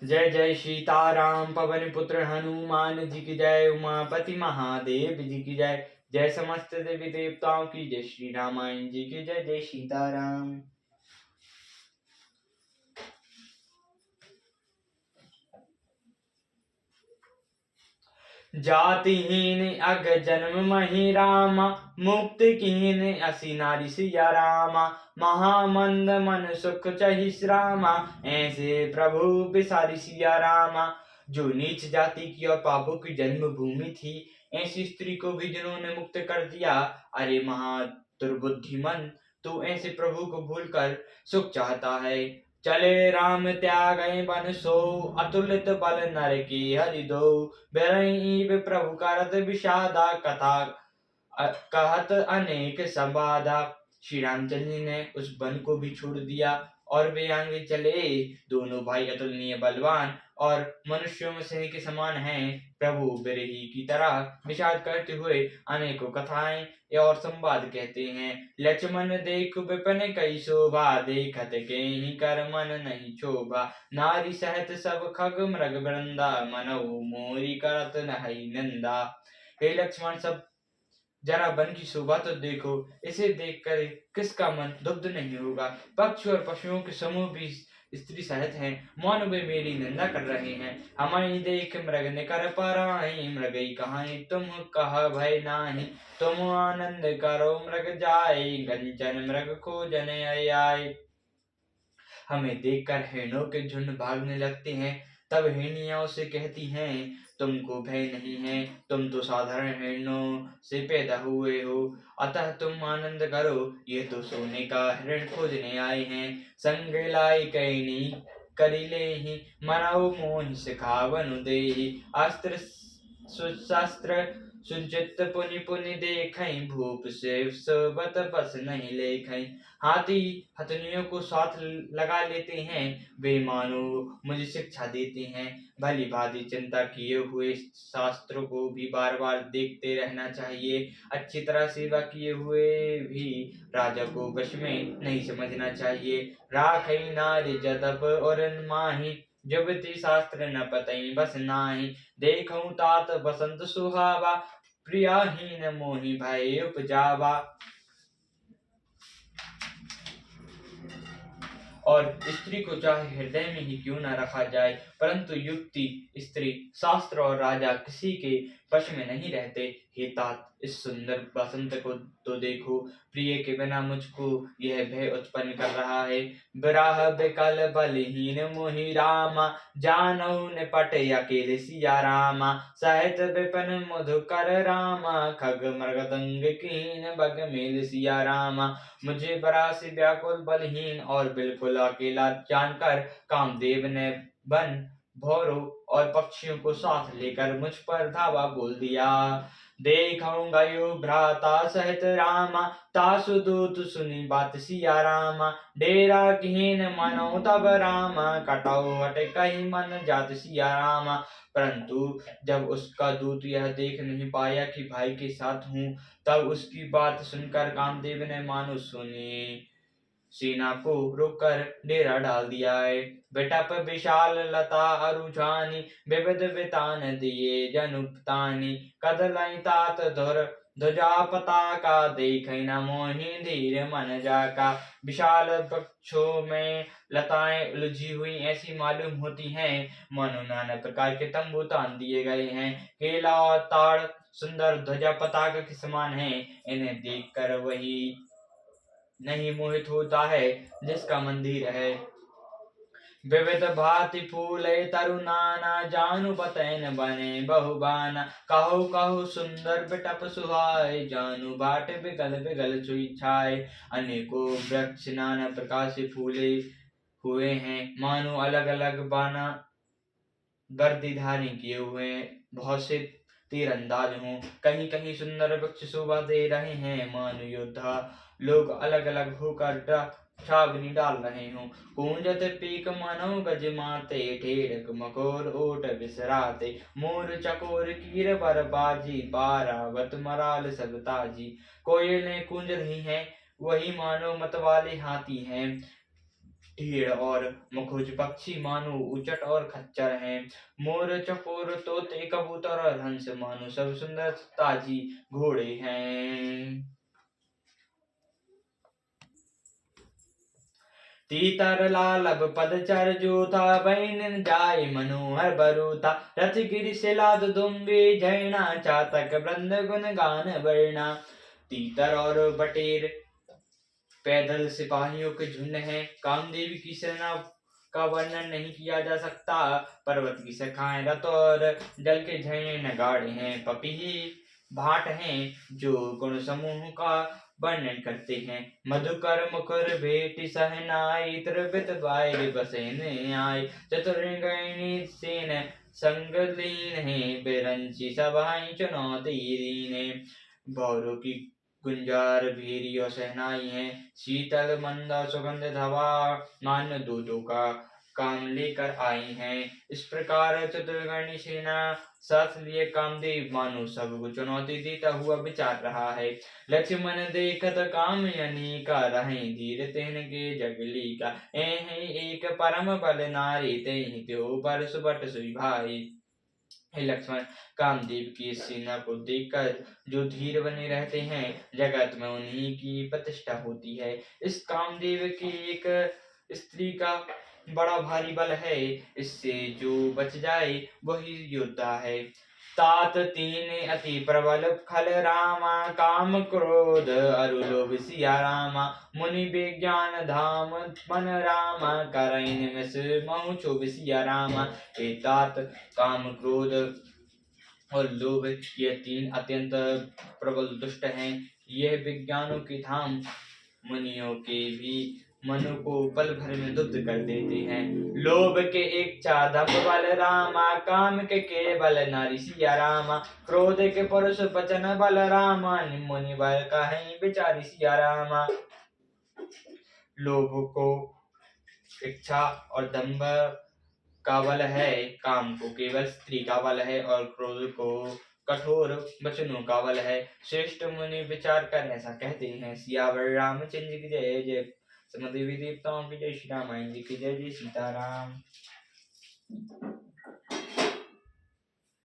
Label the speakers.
Speaker 1: जय जय सीताराम पवन पुत्र हनुमान जी की जय। उमापति महादेव जी की जय। जय समस्त देवी देवताओं की जय। श्री रामायण जी की जय। जय सीताराम। जातिहीन अग जन्म मही रामा, मुक्ति कीन असी नारी सिया रामा। महामंद मन सुख चहि श्रामा, ऐसे प्रभु बिसारी सिया रामा। जो नीच जाति की और पापों की जन्मभूमि थी, ऐसी स्त्री को भी जिन्होंने मुक्त कर दिया। अरे महा दुर्बुद्धिमन, तू ऐसे प्रभु को भूलकर सुख चाहता है। चले राम त्यागै बन सो, अतुलित बल नर की हरि दो। बिरही प्रभु करत विषादा, कथा कहत अनेक संवादा। श्री रामचंद्र जी ने उस वन को भी छोड़ दिया और वे आगे चले। दोनों भाई अतुलनीय बलवान और मनुष्यों में सिंह के समान हैं। प्रभु बिरही की तरह विषाद करते हुए अनेकों कथाएं और संवाद कहते हैं। लक्ष्मण देख विपिन कई शोभा, देखत के ही कर मन नहीं क्षोभा। नारी सहित सब खग मृग वृंदा, मनहु मोरी करत नहीं निंदा। हे लक्ष्मण, सब जरा वन की शोभा तो देखो। इसे देखकर किसका मन दुग्ध नहीं होगा। पक्षी और पशुओं के समूह भी स्त्री सहित हैं, मौन वे मेरी निंदा कर रहे हैं। हमारी देख मृग निकर पराई, मृगई कहाई तुम कह भय नाही। तुम आनंद करो मृग जाए, गंचन मृग खोजन आए। हमें देखकर हिरणों के झुंड भागने लगते हैं। तब हिरनियां उसे कहती हैं, तुमको भय नहीं है, तुम तो साधारण हिरणों से पैदा हुए हो, अतः तुम आनंद करो। ये तो सोने का हिरण खोजने आए हैं। संग लाई कैनी करिले ही, मनाओ मोह सिखावनु देहि। अस्त्र सुशास्त्र सुचित पुनि पुनि देखई, भूप से सोबत बस नहीं लेखई। हाथी हथनियों को साथ लगा लेते हैं, वे मानो मुझे शिक्षा देते हैं। भली भांति चिंता किए हुए शास्त्रों को भी बार बार देखते रहना चाहिए। अच्छी तरह सेवा किए हुए भी राजा को वश में नहीं समझना चाहिए। राखई नारी जदप और माही, जुबती शास्त्र न पतई बस नाही। देखऊं तात बसंत सुहावा, प्रियाहीन मोहि भय उपजावा। और स्त्री को चाहे हृदय में ही क्यों न रखा जाए, परंतु युक्ति स्त्री शास्त्र और राजा किसी के वश में नहीं रहते। हे तात, इस सुंदर बसंत को तो देखो। प्रिय के बिना मुझको यह भय उत्पन्न कर रहा है। विरह विकल बलहीन मोहि रामा, जानऊ निपट अकेले सिया रामा। सहित विपिन मधुकर रामा, खग मृगदंग कीन बग मेल सिया रामा। मुझे बड़ा से व्याकुल बलहीन और बिल्कुल अकेला जानकर कामदेव ने वन भौरों और पक्षियों को साथ लेकर मुझ पर धावा बोल दिया। देखऊं गयो भ्राता सहित रामा, तासु दूत सुनी बात सिया रामा। डेरा कीन मनो तब रामा, कटौ हट कही मन जात सिया रामा। परंतु जब उसका दूत यह देख नहीं पाया कि भाई के साथ हूँ, तब उसकी बात सुनकर कामदेव ने मानो सुनी सेना को रोककर डेरा डाल दिया है। बिटप विशाल लता अरुझानी, विविध वितान दिए जनुपतानी। कदलई तात धुर ध्वजा पताका, देखई न मोहि धीर मन जाका। विशाल वृक्षों में लताएं उलझी हुई ऐसी मालूम होती हैं, मानो नाना प्रकार के तंबू तान दिए गए हैं। केला और ताड़ सुंदर ध्वजा पताका के समान हैं। इन्हें देखकर वही नहीं मोहित होता है जिसका मंदिर है। विविध भांति फूले तरुनाना, जानू बतैन बने बहुबाना। कहो कहो सुंदर बिटप सुहाए, जानू बाट बिगल बिगल चुई छाए। अनेकों वृक्ष नाना प्रकार से फूले हुए हैं, मानो अलग अलग बाना वर्दी धारण किए हुए बहुत से तीरंदाज हों। कहीं कहीं सुंदर वृक्ष शोभा दे रहे हैं, मानो योद्धा लोग अलग अलग होकर छावनी डाल रहे हों। कूंजत पीक मनो गज माते, ढेरक मकोर ओट बिसराते। मोर चकोर कीर बरबाजी, पारावत मराल सब ताजी। कोयलें कूंज रही हैं, वही मानो मतवाले हाथी हैं। ढीड़ और मुखोज पक्षी मानो उचट और खच्चर हैं। मोर चकोर तोते कबूतर और हंस मानो सब सुंदर ताजी घोड़े हैं। तीतर लालब पदचर जूथा बैन जाय मनोहर बरूथा। रथ गिरि सिलाद दुम्बे जैना चातक वृंद गुण गान वर्णा। तीतर और बटेर पैदल सिपाहियों के झुंड हैं। कामदेव की सेना का वर्णन नहीं किया जा सकता। पर्वत की शाखाएं रथ और जल के झरने नगाड़े हैं। पपीही भाट हैं जो गुण समूह का वर्णन करते हैं। मधुकर मुकुर भेटी सहनाई त्रिविध बाय बसेन आय। चतुर्गणी सेन संग लीन है बिरंची सभाएं चुनौती दीन। भौरों की गुंजार भेरी और सहनाई हैं। शीतल मंद सुगंधित हवा मान्य दूतों का काम लेकर आई हैं। इस प्रकार चतुर्गणी सेना साथ लिए कामदेव मानो सबको चुनौती देता हुआ विचार रहा है। लक्ष्मण देखत काम अनेका रहें धीर तेन के जगली का। ऐ एक परम बल नारी तेहि त्यो पर सुबट सुई भाई। हे लक्ष्मण, कामदेव की इस सेना को देखकर जो धीर बने रहते हैं जगत में उन्हीं की प्रतिष्ठा होती है। इस कामदेव की एक स्त्री का बड़ा भारी बल है। इससे जो बच जाए वही योद्धा है। तात तीन अति प्रबल खल रामा काम क्रोध अरु लोभ सिया रामा। मुनि विज्ञान धाम मन रामा करैन मिस महु क्षोभ सिया रामा। हे तात, काम क्रोध और लोभ ये तीन अत्यंत प्रबल दुष्ट हैं। यह विज्ञानों की धाम मुनियों के भी मनु को पल भर में दुग्ध कर देते हैं। लोभ के इच्छा दंभ बल रामा काम के बल नारी सिया रामा। क्रोध के पुरुष वचन बल रामा मुनि बल कहीं बिचारी सिया रामा। लोभ को इच्छा और दंभ का बल है, काम को केवल स्त्री का बल है और क्रोध को कठोर वचनों का बल है। श्रेष्ठ मुनि विचार कर ऐसा कहते हैं। सियावर रामचंद्र की जय जय। समदेवी देवताओं की जय। श्री रामायण जी की जय। जय सीताराम।